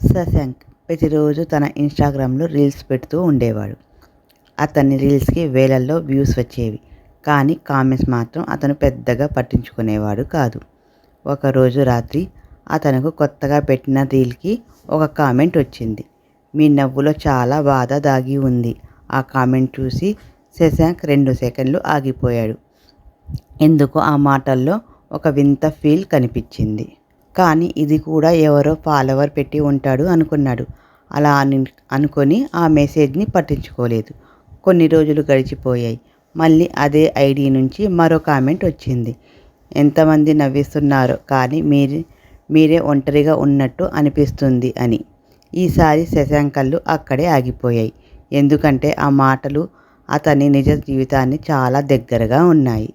శశాంక్ ప్రతిరోజు తన ఇన్స్టాగ్రామ్లో రీల్స్ పెడుతూ ఉండేవాడు. అతని రీల్స్కి వేలల్లో వ్యూస్ వచ్చేవి. కానీ కామెంట్స్ మాత్రం అతను పెద్దగా పట్టించుకునేవాడు కాదు. ఒకరోజు రాత్రి అతనుకు కొత్తగా పెట్టిన రీల్కి ఒక కామెంట్ వచ్చింది. మీ నవ్వులో చాలా బాధ దాగి ఉంది. ఆ కామెంట్ చూసి శశాంక్ 2 సెకండ్లు ఆగిపోయాడు. ఎందుకో ఆ మాటల్లో ఒక వింత ఫీల్ కనిపించింది. కానీ ఇది కూడా ఎవరో ఫాలోవర్ పెట్టి ఉంటాడు అనుకున్నాడు. అలా అనుకొని ఆ మెసేజ్ని పట్టించుకోలేదు. కొన్ని రోజులు గడిచిపోయాయి. మళ్ళీ అదే ఐడి నుంచి మరో కామెంట్ వచ్చింది. ఎంతమంది నవ్విస్తున్నారో కానీ మీరే ఒంటరిగా ఉన్నట్టు అనిపిస్తుంది అని. ఈసారి శశాంక్ కళ్ళు అక్కడే ఆగిపోయాయి. ఎందుకంటే ఆ మాటలు అతని నిజ జీవితాన్ని చాలా దగ్గరగా ఉన్నాయి.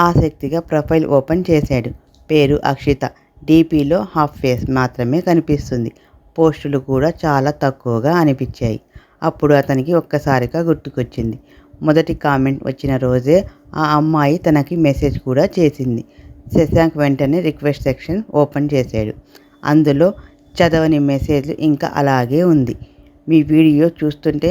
ఆసక్తిగా ప్రొఫైల్ ఓపెన్ చేశాడు. పేరు అక్షిత. డీపీలో హాఫ్ ఫేస్ మాత్రమే కనిపిస్తుంది. పోస్టులు కూడా చాలా తక్కువగా అనిపించాయి. అప్పుడు అతనికి ఒక్కసారిగా గుర్తుకొచ్చింది. మొదటి కామెంట్ వచ్చిన రోజే ఆ అమ్మాయి తనకి మెసేజ్ కూడా చేసింది. శశాంక్ వెంటనే రిక్వెస్ట్ సెక్షన్ ఓపెన్ చేశాడు. అందులో చదవని మెసేజ్లు ఇంకా అలాగే ఉంది. మీ వీడియో చూస్తుంటే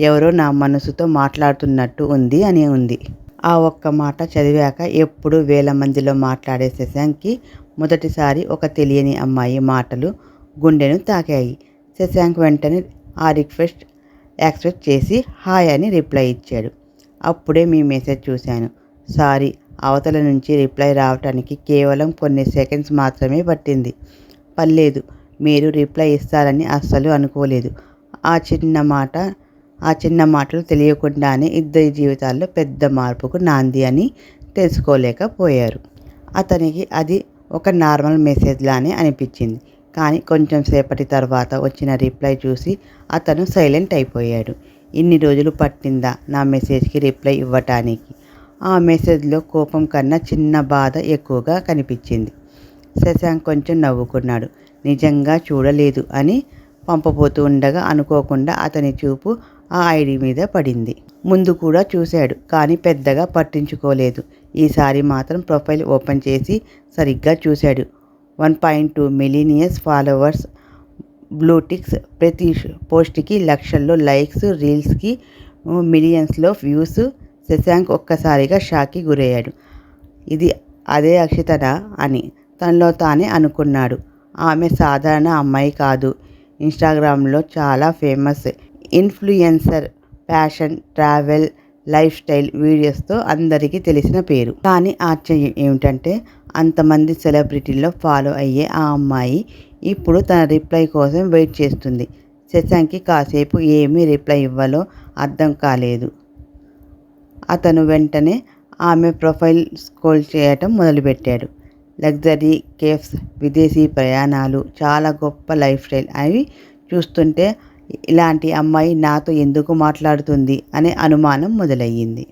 ఎవరో నా మనసుతో మాట్లాడుతున్నట్టు ఉంది అని ఉంది. ఆ ఒక్క మాట చదివాక ఎప్పుడు వేల మందిలో మాట్లాడే శశాంక్కి మొదటిసారి ఒక తెలియని అమ్మాయి మాటలు గుండెను తాకాయి. శశాంక్ వెంటనే ఆ రిక్వెస్ట్ యాక్సెప్ట్ చేసి హాయ్ అని రిప్లై ఇచ్చాడు. అప్పుడే మీ మెసేజ్ చూశాను. సారీ, అవతల నుంచి రిప్లై రావటానికి కేవలం కొన్ని సెకండ్స్ మాత్రమే పట్టింది. పర్లేదు, మీరు రిప్లై ఇస్తారని అస్సలు అనుకోలేదు. ఆ చిన్న మాటలు తెలియకుండానే ఇద్దరి జీవితాల్లో పెద్ద మార్పుకు నాంది అని తెలుసుకోలేకపోయారు. అతనికి అది ఒక నార్మల్ మెసేజ్ లానే అనిపించింది. కానీ కొంచెం సేపటి తర్వాత వచ్చిన రిప్లై చూసి అతను సైలెంట్ అయిపోయాడు. ఇన్ని రోజులు పట్టిందా నా మెసేజ్కి రిప్లై ఇవ్వటానికి? ఆ మెసేజ్లో కోపం కన్నా చిన్న బాధ ఎక్కువగా కనిపించింది. శశాంక్ కొంచెం నవ్వుకున్నాడు. నిజంగా చూడలేదు అని పంపబోతూ ఉండగా అనుకోకుండా అతని చూపు ఆ ఐడి మీద పడింది. ముందు కూడా చూశాడు కానీ పెద్దగా పట్టించుకోలేదు. ఈసారి మాత్రం ప్రొఫైల్ ఓపెన్ చేసి సరిగ్గా చూశాడు. 1.2 మిలియన్ ఫాలోవర్స్, బ్లూటిక్స్, ప్రతి పోస్ట్కి లక్షల్లో లైక్స్, రీల్స్కి మిలియన్స్లో వ్యూస్. శశాంక్ ఒక్కసారిగా షాక్కి గురయ్యాడు. ఇది అదే అక్షితనా అని తనలో తానే అనుకున్నాడు. ఆమె సాధారణ అమ్మాయి కాదు. ఇన్స్టాగ్రామ్లో చాలా famous influencer. Fashion, travel, lifestyle వీడియోస్తో అందరికీ తెలిసిన పేరు. కానీ ఆశ్చర్యం ఏమిటంటే అంతమంది సెలబ్రిటీల్లో ఫాలో అయ్యే ఆ అమ్మాయి ఇప్పుడు తన రిప్లై కోసం వెయిట్ చేస్తుంది. శశాంక్కి కాసేపు ఏమీ రిప్లై ఇవ్వాలో అర్థం కాలేదు. అతను వెంటనే ఆమె ప్రొఫైల్ స్క్రోల్ చేయటం మొదలుపెట్టాడు. లగ్జరీ కేఫ్స్, విదేశీ ప్రయాణాలు, చాలా గొప్ప లైఫ్ స్టైల్ అవి చూస్తుంటే ఇలాంటి అమ్మాయి నాతో ఎందుకు మాట్లాడుతుంది అనే అనుమానం మొదలయ్యింది.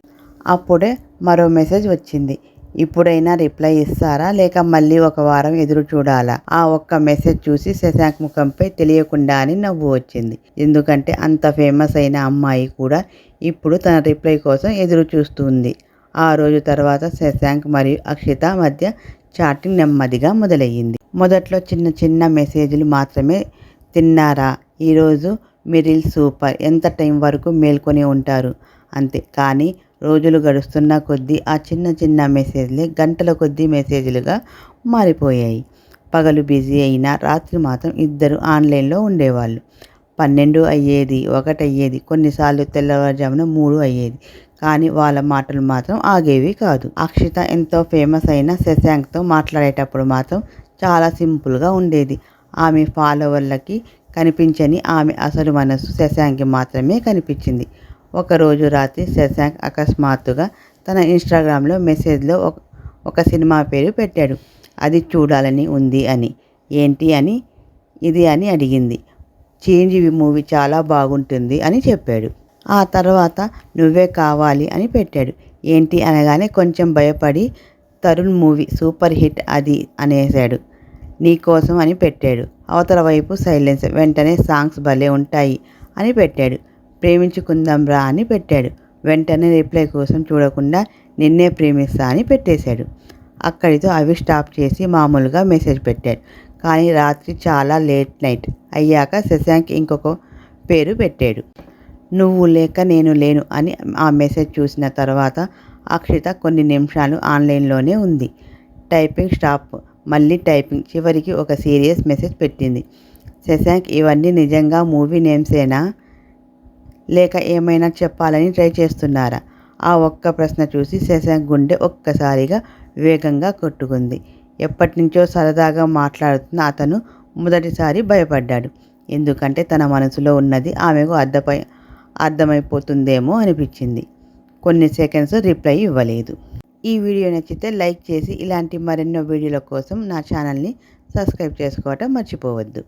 అప్పుడే మరో మెసేజ్ వచ్చింది. ఇప్పుడైనా రిప్లై ఇస్తారా లేక మళ్ళీ ఒక వారం ఎదురు చూడాలా? ఆ ఒక్క మెసేజ్ చూసి శశాంక్ ముఖంపై తెలియకుండానే నవ్వు వచ్చింది. ఎందుకంటే అంత ఫేమస్ అయిన అమ్మాయి కూడా ఇప్పుడు తన రిప్లై కోసం ఎదురు చూస్తుంది. ఆ రోజు తర్వాత శశాంక్ మరియు అక్షిత మధ్య చాటింగ్ నెమ్మదిగా మొదలయ్యింది. మొదట్లో చిన్న చిన్న మెసేజ్లు మాత్రమే. తిన్నారా? ఈరోజు మీ రీల్స్ సూపర్. ఎంత టైం వరకు మేల్కొని ఉంటారు? అంతే. కానీ రోజులు గడుస్తున్న కొద్దీ ఆ చిన్న చిన్న మెసేజ్లే గంటల కొద్దీ మెసేజ్లుగా మారిపోయాయి. పగలు బిజీ అయినా రాత్రి మాత్రం ఇద్దరు ఆన్లైన్లో ఉండేవాళ్ళు. 12 అయ్యేది, 1 అయ్యేది, కొన్నిసార్లు తెల్లవారుజామున 3 అయ్యేది. కానీ వాళ్ళ మాటలు మాత్రం ఆగేవి కాదు. అక్షిత ఎంతో ఫేమస్ అయిన శశాంక్తో మాట్లాడేటప్పుడు మాత్రం చాలా సింపుల్గా ఉండేది. ఆమె ఫాలోవర్లకి కనిపించని ఆమె అసలు మనసు శశాంక్కి మాత్రమే కనిపించింది. ఒకరోజు రాత్రి శశాంక్ అకస్మాత్తుగా తన ఇన్స్టాగ్రామ్లో మెసేజ్లో ఒక సినిమా పేరు పెట్టాడు. అది చూడాలని ఉంది అని. ఏంటి అని? ఇది అని అడిగింది. చేంజ్ మూవీ చాలా బాగుంటుంది అని చెప్పాడు. ఆ తర్వాత నువ్వే కావాలి అని పెట్టాడు. ఏంటి అనగానే కొంచెం భయపడి తరుణ్ మూవీ సూపర్ హిట్ అది అనేశాడు. నీకోసం అని పెట్టాడు. అవతల వైపు సైలెన్స్. వెంటనే సాంగ్స్ భలే ఉంటాయి అని పెట్టాడు. ప్రేమించుకుందాం రా అని పెట్టాడు. వెంటనే రిప్లై కోసం చూడకుండా నిన్నే ప్రేమిస్తా అని పెట్టేశాడు. అక్కడితో అవి స్టాప్ చేసి మామూలుగా మెసేజ్ పెట్టాడు. కానీ రాత్రి చాలా లేట్ నైట్ అయ్యాక శశాంక్ ఇంకొక పేరు పెట్టాడు. నువ్వు లేక నేను లేను అని ఆ మెసేజ్ చూసిన తర్వాత అక్షిత కొన్ని నిమిషాలు ఆన్లైన్లోనే ఉంది. టైపింగ్ స్టాప్, మళ్ళీ టైపింగ్, చివరికి ఒక సీరియస్ మెసేజ్ పెట్టింది. శశాంక్, ఇవన్నీ నిజంగా మూవీ నేమ్సేనా లేక ఏమైనా చెప్పాలని ట్రై చేస్తున్నారా? ఆ ఒక్క ప్రశ్న చూసి శశాంక్ గుండె ఒక్కసారిగా వేగంగా కొట్టుకుంది. ఎప్పటినుంచో సరదాగా మాట్లాడుతున్న అతను మొదటిసారి భయపడ్డాడు. ఎందుకంటే తన మనసులో ఉన్నది ఆమెకు అర్థమైపోతుందేమో అనిపించింది. కొన్ని సెకండ్స్ రిప్లై ఇవ్వలేదు. ఈ వీడియో నచ్చితే లైక్ చేసి ఇలాంటి మరెన్నో వీడియోల కోసం నా ఛానల్ని సబ్స్క్రైబ్ చేసుకోవటం మర్చిపోవద్దు.